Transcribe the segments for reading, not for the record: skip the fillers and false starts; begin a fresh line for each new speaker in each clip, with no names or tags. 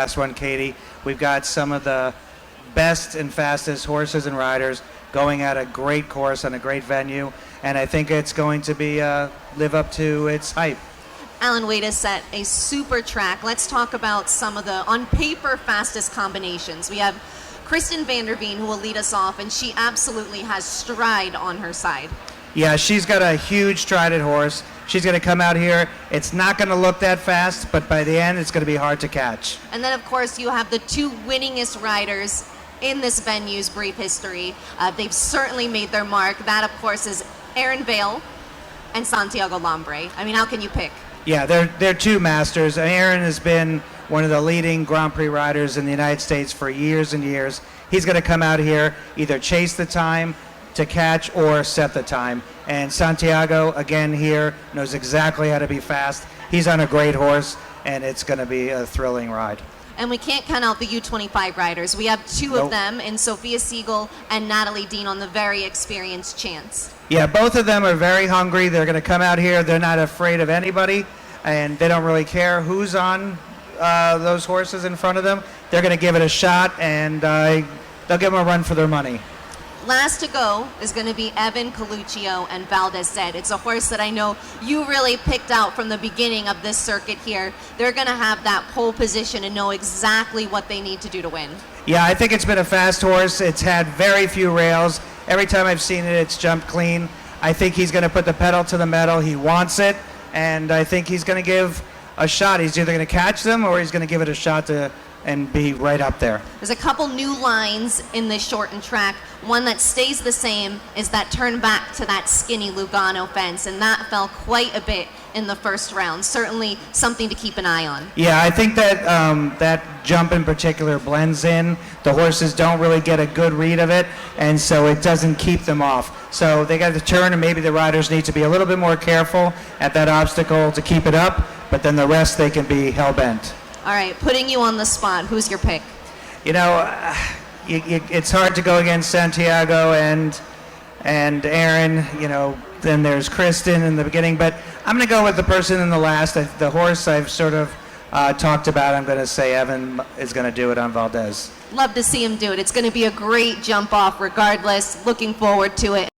last one, Katie. We've got some of the best and fastest horses and riders going at a great course on a great venue, and I think it's going to be live up to its hype.
Alan Wade has set a super track. Let's talk about some of the, on paper, fastest combinations. We have Kristen Vanderveen, who will lead us off, and she absolutely has stride on her side.
Yeah, she's got a huge strided horse. She's going to come out here. It's not going to look that fast, but by the end, it's going to be hard to catch.
And then, of course, you have the two winningest riders in this venue's brief history. They've certainly made their mark. That, of course, is Aaron Vale and Santiago Lambre. I mean, how can you pick?
Yeah, they're two masters. Aaron has been one of the leading Grand Prix riders in the United States for years and years. He's going to come out here, either chase the time to catch or set the time. And Santiago, again here, knows exactly how to be fast. He's on a great horse, and it's going to be a thrilling ride.
And we can't count out the U25 riders. We have two of them in Sophia Siegel and Natalie Dean on the very experienced chance.
Yeah, both of them are very hungry. They're going to come out here. They're not afraid of anybody, and they don't really care who's on those horses in front of them. They're going to give it a shot, and they'll give them a run for their money.
Last to go is going to be Evan Coluccio and Valdez Zed. It's a horse that I know you really picked out from the beginning of this circuit here. They're going to have that pole position and know exactly what they need to do to win.
Yeah, I think it's been a fast horse. It's had very few rails. Every time I've seen it, it's jumped clean. I think he's going to put the pedal to the metal. He wants it, and I think he's going to give a shot. He's either going to catch them or he's going to give it a shot to and be right up there.
There's a couple new lines in this shortened track. One that stays the same is that turn back to that skinny Lugano fence, and that fell quite a bit in the first round. Certainly something to keep an eye on.
Yeah, I think that that jump in particular blends in. The horses don't really get a good read of it, and so it doesn't keep them off. So they got to turn, and maybe the riders need to be a little bit more careful at that obstacle to keep it up, but then the rest they can be hell-bent.
All right, putting you on the spot, who's your pick?
You know, it's hard to go against Santiago and Aaron. You know, then there's Kristen in the beginning, but I'm going to go with the person in the last. The horse I've sort of talked about. I'm going to say Evan is going to do it on Valdez.
Love to see him do it. It's going to be a great jump off regardless. Looking forward to it.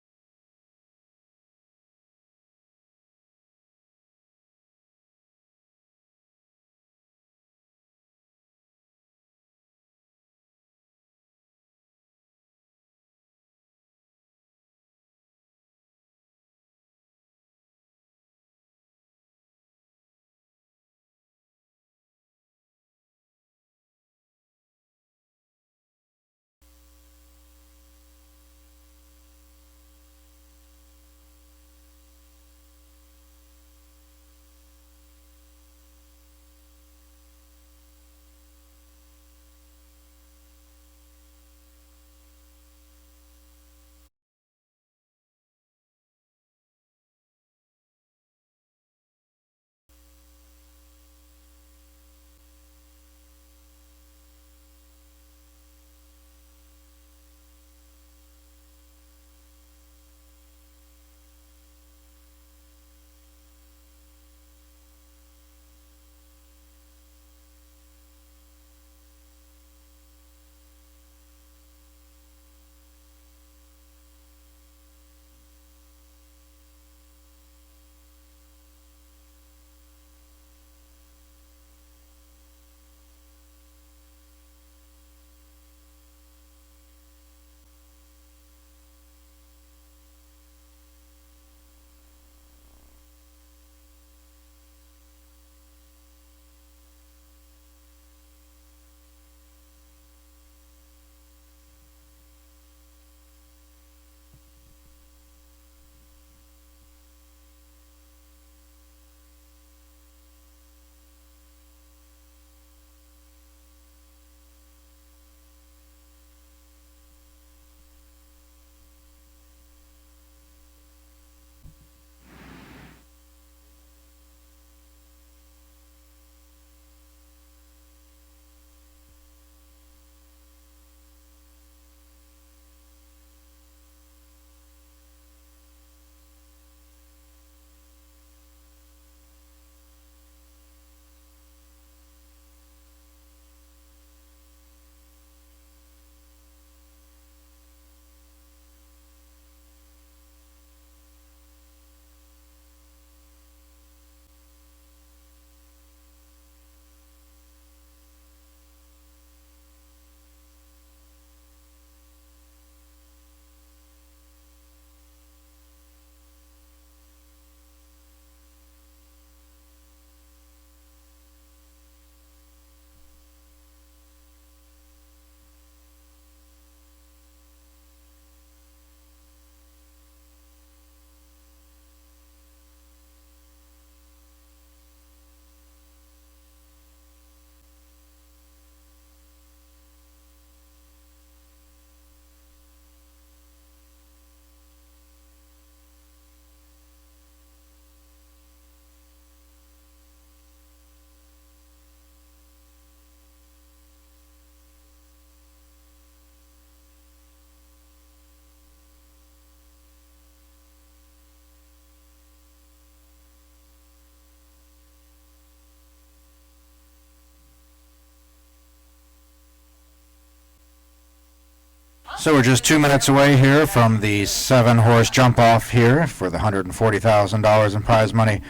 So we're just 2 minutes away here from the 7-horse jump off here for the $140,000 in prize money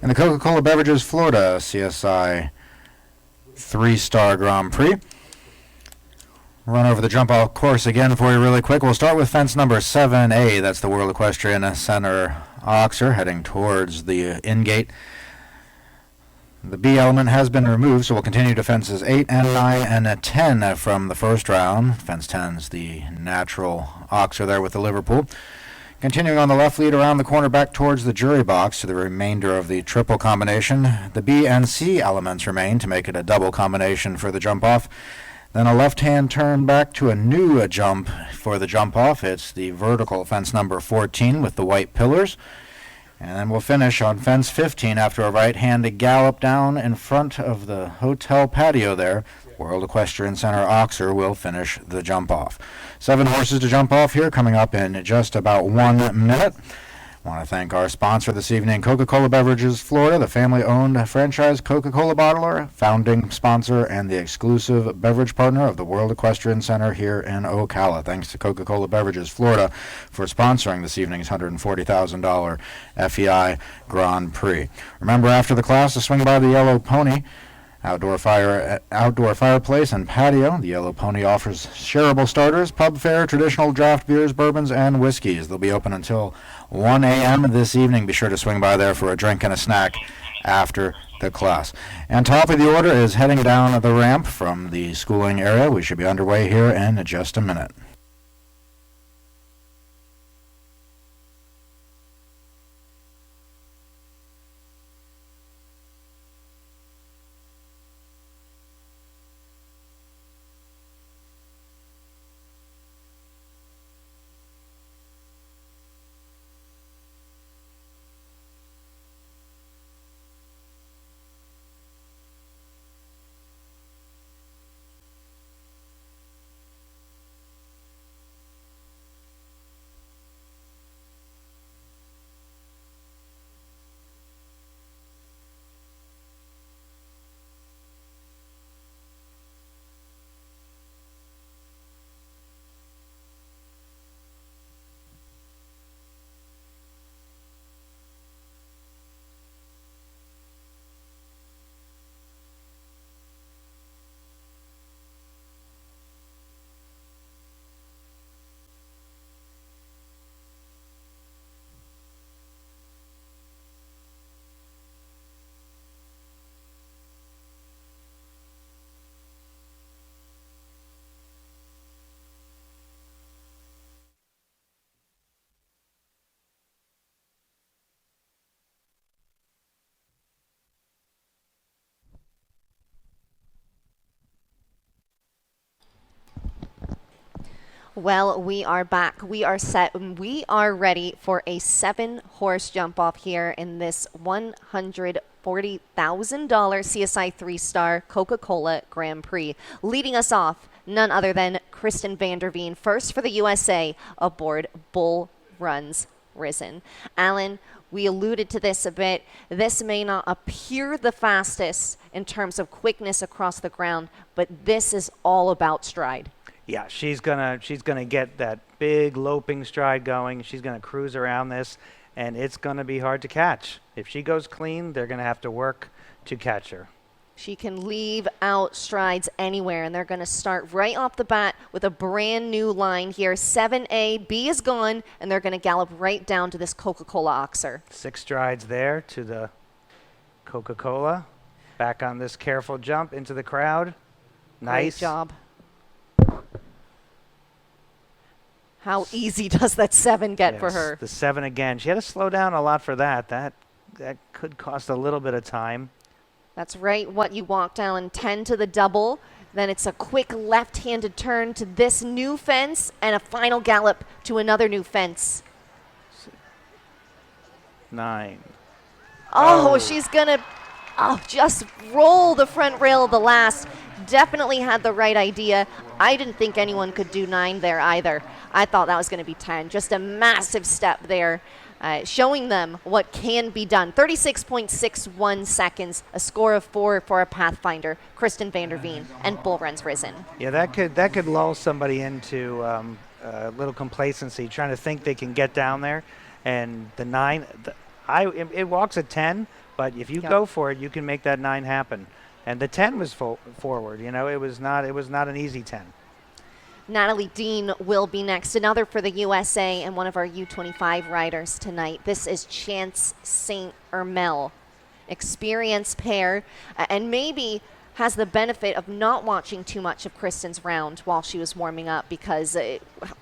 in the Coca-Cola Beverages Florida CSI 3-star Grand Prix. Run over the jump off course again for you really quick. We'll start with fence number 7A. That's the World Equestrian Center Oxer heading towards the in-gate. The B element has been removed, so we'll continue to fences 8 and 9 and 10 from the first round. Fence 10's the natural oxer there with the Liverpool. Continuing on the left lead around the corner back towards the jury box to the remainder of the triple combination. The B and C elements remain to make it a double combination for the jump off. Then a left-hand turn back to a new jump for the jump off. It's the vertical fence number 14 with the white pillars. And then we'll finish on fence 15 after a right-handed gallop down in front of the hotel patio there. World Equestrian Center Oxer will finish the jump off. 7 horses to jump off here coming up in just about 1 minute. I want to thank our sponsor this evening, Coca-Cola Beverages Florida, the family-owned franchise Coca-Cola bottler, founding sponsor, and the exclusive beverage partner of the World Equestrian Center here in Ocala. Thanks to Coca-Cola Beverages Florida for sponsoring this evening's $140,000 FEI Grand Prix. Remember, after the class, to swing by the Yellow Pony outdoor fireplace and patio. The Yellow Pony offers shareable starters, pub fare, traditional draft beers, bourbons, and whiskeys. They'll be open until 1 a.m. this evening. Be sure to swing by there for a drink and a snack after the class. And top of the order is heading down the ramp from the schooling area. We should be underway here in just a minute.
Well, we are back. We are set. And we are ready for a 7-horse jump off here in this $140,000 CSI 3-star Coca-Cola Grand Prix. Leading us off, none other than Kristen Vanderveen, first for the USA aboard Bull Runs Risen. Alan, we alluded to this a bit. This may not appear the fastest in terms of quickness across the ground, but this is all about stride.
Yeah, she's gonna get that big loping stride going. She's gonna cruise around this, and it's gonna be hard to catch. If she goes clean, they're gonna have to work to catch her.
She can leave out strides anywhere, and they're going to start right off the bat with a brand new line here. 7A, B is gone, and they're going to gallop right down to this Coca-Cola Oxer.
6 strides there to the Coca-Cola. Back on this careful jump into the crowd. Nice.
Great job. How easy does that 7 get for her?
The 7 again. She had to slow down a lot for that. That could cost a little bit of time.
That's right, what you walk down 10 to the double. Then it's a quick left-handed turn to this new fence and a final gallop to another new fence.
9.
Oh, she's going to just roll the front rail of the last. Definitely had the right idea. I didn't think anyone could do 9 there either. I thought that was going to be 10. Just a massive step there, showing them what can be done. 36.61 seconds, a score of 4 for a Pathfinder, Kristen Vanderveen, and Bull Runs Risen.
Yeah, that could lull somebody into little complacency, trying to think they can get down there. And the 9, it walks at 10, but if you go for it, you can make that 9 happen. And the 10 was forward. You know, it was not an easy 10.
Natalie Dean will be next, another for the USA and one of our U25 riders tonight. This is Chance St. Ermel, experienced pair, and maybe has the benefit of not watching too much of Kristen's round while she was warming up, because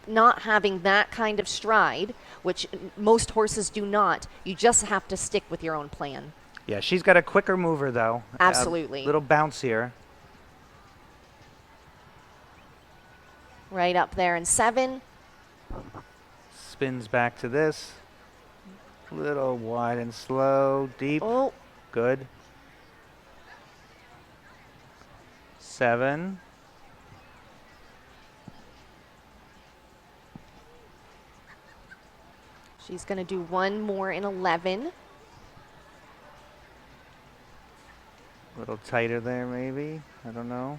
not having that kind of stride, which most horses do not, you just have to stick with your own plan.
Yeah, she's got a quicker mover, though.
Absolutely.
A little bouncier.
Right up there in 7.
Spins back to this. Little wide and slow, deep.
Oh.
Good. 7.
She's going to do one more in 11.
A little tighter there, maybe. I don't know.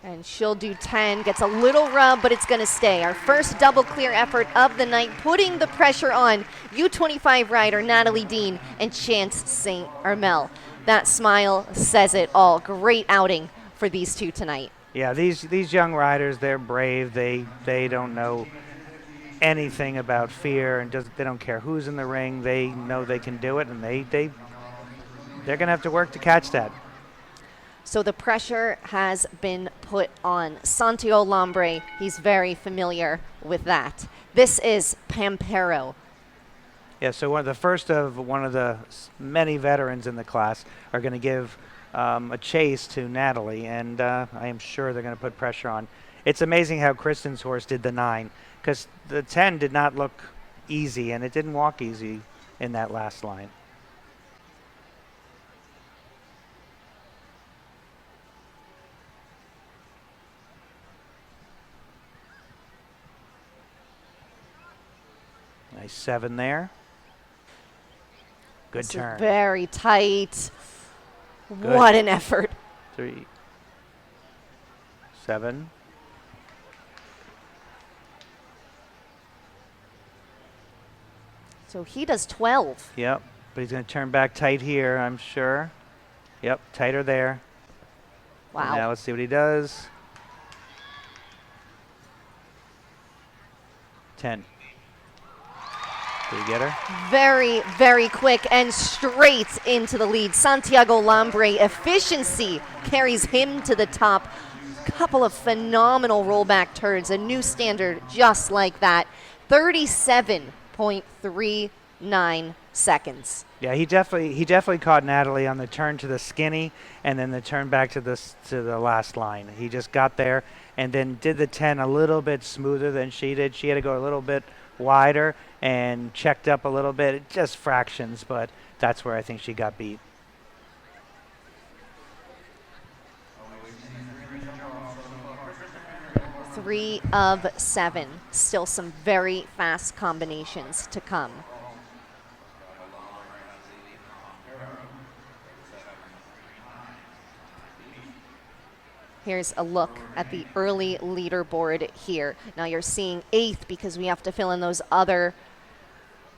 And she'll do 10, gets a little rub, but it's going to stay. Our first double clear effort of the night, putting the pressure on U25 rider Natalie Dean and Chance St. Ermel. That smile says it all. Great outing for these two tonight.
Yeah, these young riders, they're brave. They don't know anything about fear, and they don't care who's in the ring. They know they can do it, and they're going to have to work to catch that.
So the pressure has been put on Santiago Lambre. He's very familiar with that. This is Pampero.
Yeah, so one of the many veterans in the class are going to give a chase to Natalie, and I am sure they're going to put pressure on. It's amazing how Kristen's horse did the 9, because the 10 did not look easy, and it didn't walk easy in that last line. Nice 7 there. Good
This
turn.
is very tight.
Good.
What an effort.
3, 7.
So he does 12.
Yep, but he's going to turn back tight here, I'm sure. Yep, tighter there.
Wow.
Now let's see what he does. 10. Did he get her?
Very, very quick and straight into the lead. Santiago Lambre, efficiency carries him to the top. Couple of phenomenal rollback turns, a new standard just like that. 37.39 seconds.
Yeah, he definitely caught Natalie on the turn to the skinny, and then the turn back to the last line. He just got there and then did the 10 a little bit smoother than she did. She had to go a little bit wider and checked up a little bit, just fractions, but that's where I think she got beat.
Three of 7. Still some very fast combinations to come. Here's a look at the early leaderboard here. Now you're seeing 8th because we have to fill in those other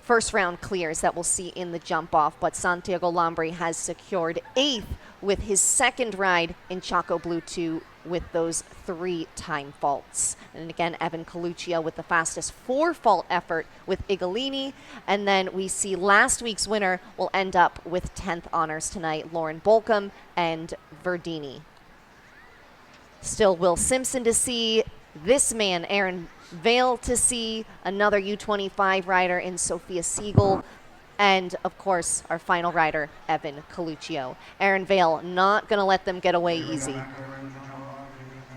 first round clears that we'll see in the jump off, but Santiago Lambre has secured 8th with his second ride in Choco Blue 2 with those 3 time faults. And again, Evan Coluccio with the fastest 4 fault effort with Igolini. And then we see last week's winner will end up with 10th honors tonight, Lauren Bolcom and Verdini. Still Will Simpson to see, this man, Aaron Vale, to see, another U25 rider in Sophia Siegel, and of course our final rider, Evan Coluccio. Aaron Vale not going to let them get away easy.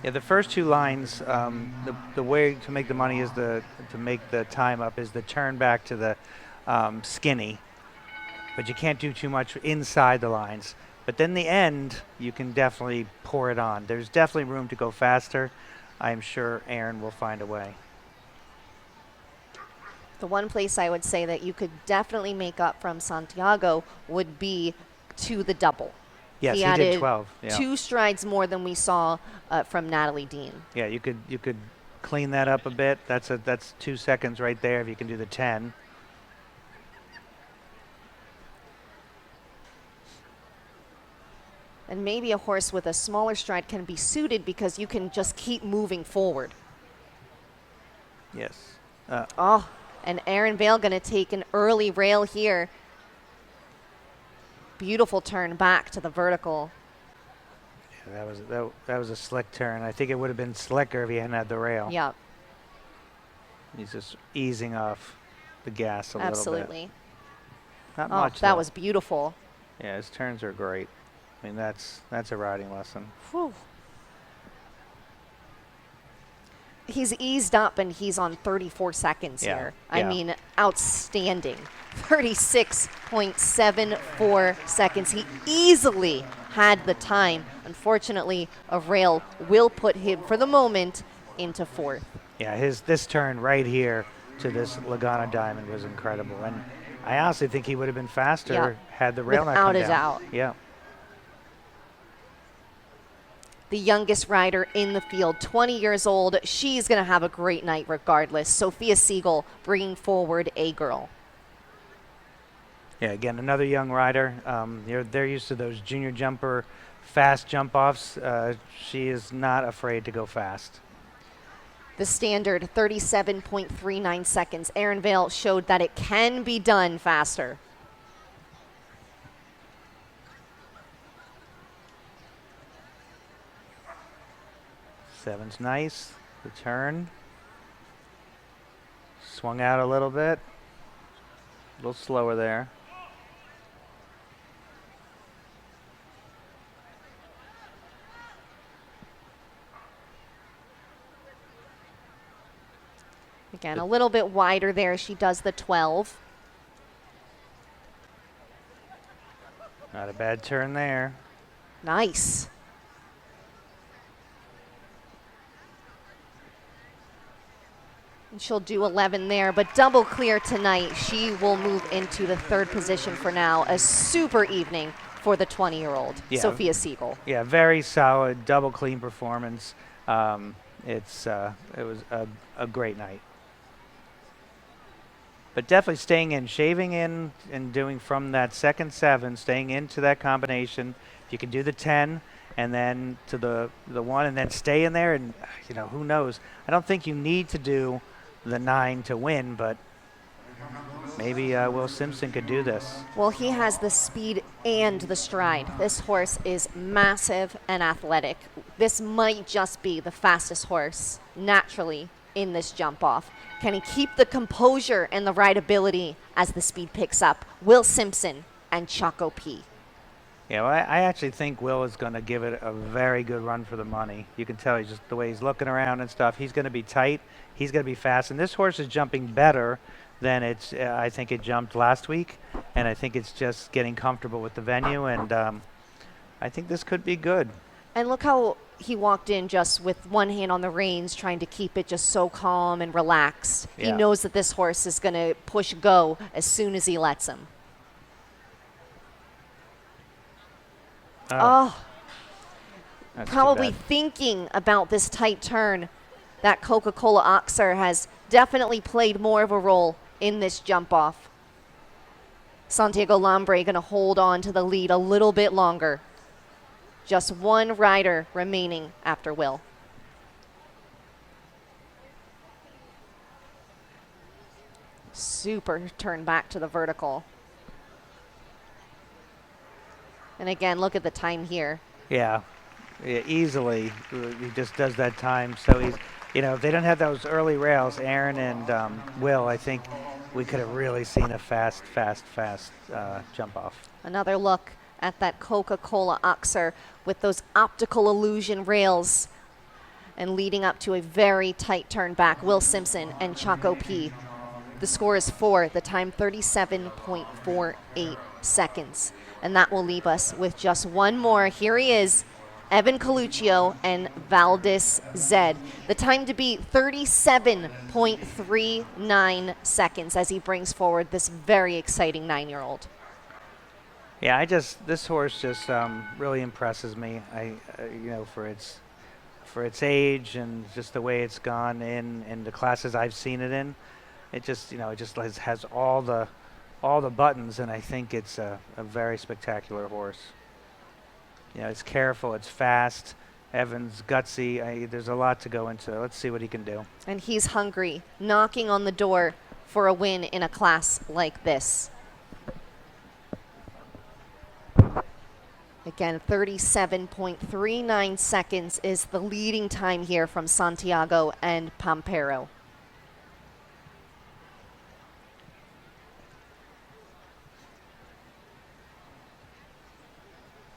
Yeah, the first 2 lines, the way to make the money is to make the time up is the turn back to the skinny, but you can't do too much inside the lines. But then the end, you can definitely pour it on. There's definitely room to go faster. I'm sure Aaron will find a way.
The one place I would say that you could definitely make up from Santiago would be to the double.
Yes,
he
he
added
did 12. Yeah.
2 strides more than we saw from Natalie Dean.
Yeah, you could clean that up a bit. That's 2 seconds right there if you can do the 10.
And maybe a horse with a smaller stride can be suited because you can just keep moving forward.
Yes.
Oh, and Aaron Vale going to take an early rail here. Beautiful turn back to the vertical.
Yeah, that was a slick turn. I think it would have been slicker if he hadn't had the rail.
Yep,
He's just easing off the gas a little bit.
absolutely.
Not
Oh,
much.
that
though.
was beautiful.
Yeah, his turns are great. I mean, that's a riding lesson.
Whew. He's eased up and he's on 34 seconds
Yeah,
here. I
yeah.
mean, outstanding. 36.74 seconds. He easily had the time. Unfortunately, a rail will put him, for the moment, into 4th.
Yeah, this turn right here to this Lagana Diamond was incredible, and I honestly think he would have been faster
Yeah.
had the rail not come
Without a
down.
doubt.
Yeah.
The youngest rider in the field, 20 years old. She's going to have a great night regardless. Sophia Siegel bringing forward a girl.
Yeah, again, another young rider. They're used to those junior jumper fast jump offs. She is not afraid to go fast.
The standard, 37.39 seconds. Aaron Vale showed that it can be done faster.
Seven's nice. The turn. Swung out a little bit. A little slower there.
Again, a little bit wider there. She does the 12.
Not a bad turn there.
Nice. And she'll do 11 there, but double clear tonight. She will move into the 3rd position for now. A super evening for the 20-year-old,
Yeah.
Sophia Siegel.
Yeah, very solid, double clean performance. It was a great night. But definitely staying in, shaving in, and doing from that second 7, staying into that combination. If you can do the 10 and then to the 1 and then stay in there, and who knows? I don't think you need to do the 9 to win, but maybe Will Simpson could do this.
Well, he has the speed and the stride. This horse is massive and athletic. This might just be the fastest horse naturally in this jump off. Can he keep the composure and the rideability as the speed picks up? Will Simpson and Choco P.
Yeah, well, I actually think Will is going to give it a very good run for the money. You can tell he's just the way he's looking around and stuff. He's going to be tight. He's going to be fast. And this horse is jumping better than I think it jumped last week. And I think it's just getting comfortable with the venue. And I think this could be good.
And look how he walked in just with one hand on the reins, trying to keep it just so calm and relaxed. He
Yeah.
knows that this horse is going to push go as soon as he lets him. Oh,
That's too
probably
bad.
thinking about this tight turn. That Coca-Cola Oxer has definitely played more of a role in this jump off. Santiago Lambre going to hold on to the lead a little bit longer. Just one rider remaining after Will. Super turn back to the vertical. And again, look at the time here.
Yeah, easily. He just does that time. So he's, if they don't have those early rails, Aaron and Will, I think we could have really seen a fast jump off.
Another look at that Coca-Cola Oxer with those optical illusion rails and leading up to a very tight turn back. Will Simpson and Choco P. The score is 4, the time 37.48 seconds. And that will leave us with just one more. Here he is, Evan Coluccio and Valdez Zed. The time to beat 37.39 seconds as he brings forward this very exciting 9-year-old.
Yeah, this horse just really impresses me. For its age and just the way it's gone in the classes I've seen it in. Has all the buttons, and I think it's a very spectacular horse. It's careful, it's fast. Evan's gutsy. There's a lot to go into. Let's see what he can do.
And he's hungry, knocking on the door for a win in a class like this. Again, 37.39 seconds is the leading time here from Santiago and Pampero.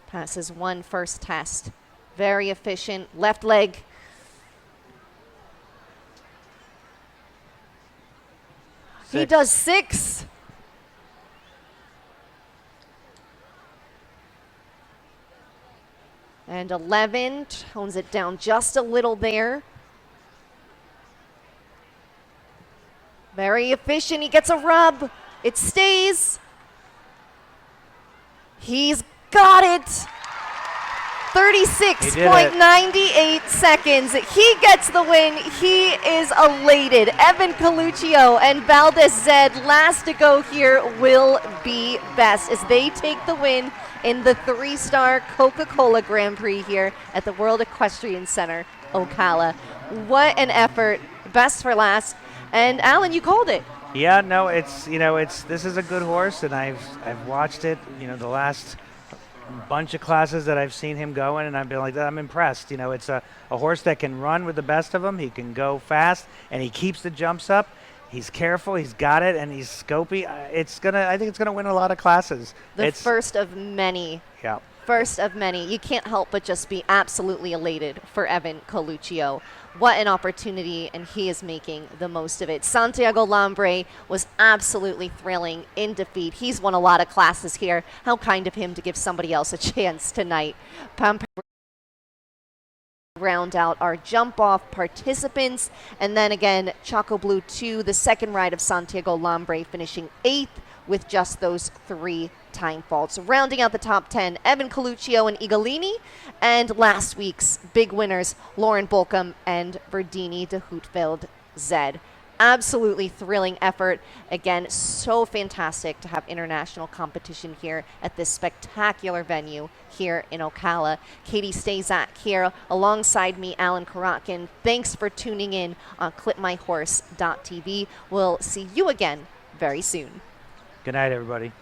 Passes one first test. Very efficient. Left leg. He does 6. And 11, tones it down just a little there. Very efficient, he gets a rub. It stays. He's got it. 36.98 seconds. He gets the win. He is elated. Evan Coluccio and Valdez Zed, last to go here, will be best as they take the win in the 3-star Coca-Cola Grand Prix here at the World Equestrian Center, Ocala. What an effort. Best for last. And Alan, you called it.
Yeah, no, this is a good horse, and I've watched it, the last bunch of classes that I've seen him go in, and I've been like, I'm impressed. It's a horse that can run with the best of them. He can go fast, and he keeps the jumps up. He's careful, he's got it, and he's scopy. I think it's gonna win a lot of classes.
The first of many.
Yeah.
First of many. You can't help but just be absolutely elated for Evan Coluccio. What an opportunity, and he is making the most of it. Santiago Lambre was absolutely thrilling in defeat. He's won a lot of classes here. How kind of him to give somebody else a chance tonight. Round out our jump-off participants. And then again, Choco Blue 2, the second ride of Santiago Lambre, finishing 8th with just those 3 time faults. Rounding out the top 10, Evan Coluccio and Igolini, and last week's big winners, Lauren Bolcom and Verdini de Hootveld Zed. Absolutely thrilling effort. Again, so fantastic to have international competition here at this spectacular venue here in Ocala. Katie Stazak here alongside me, Alan Karatkin. Thanks for tuning in on clipmyhorse.tv. We'll see you again very soon.
Good night, everybody.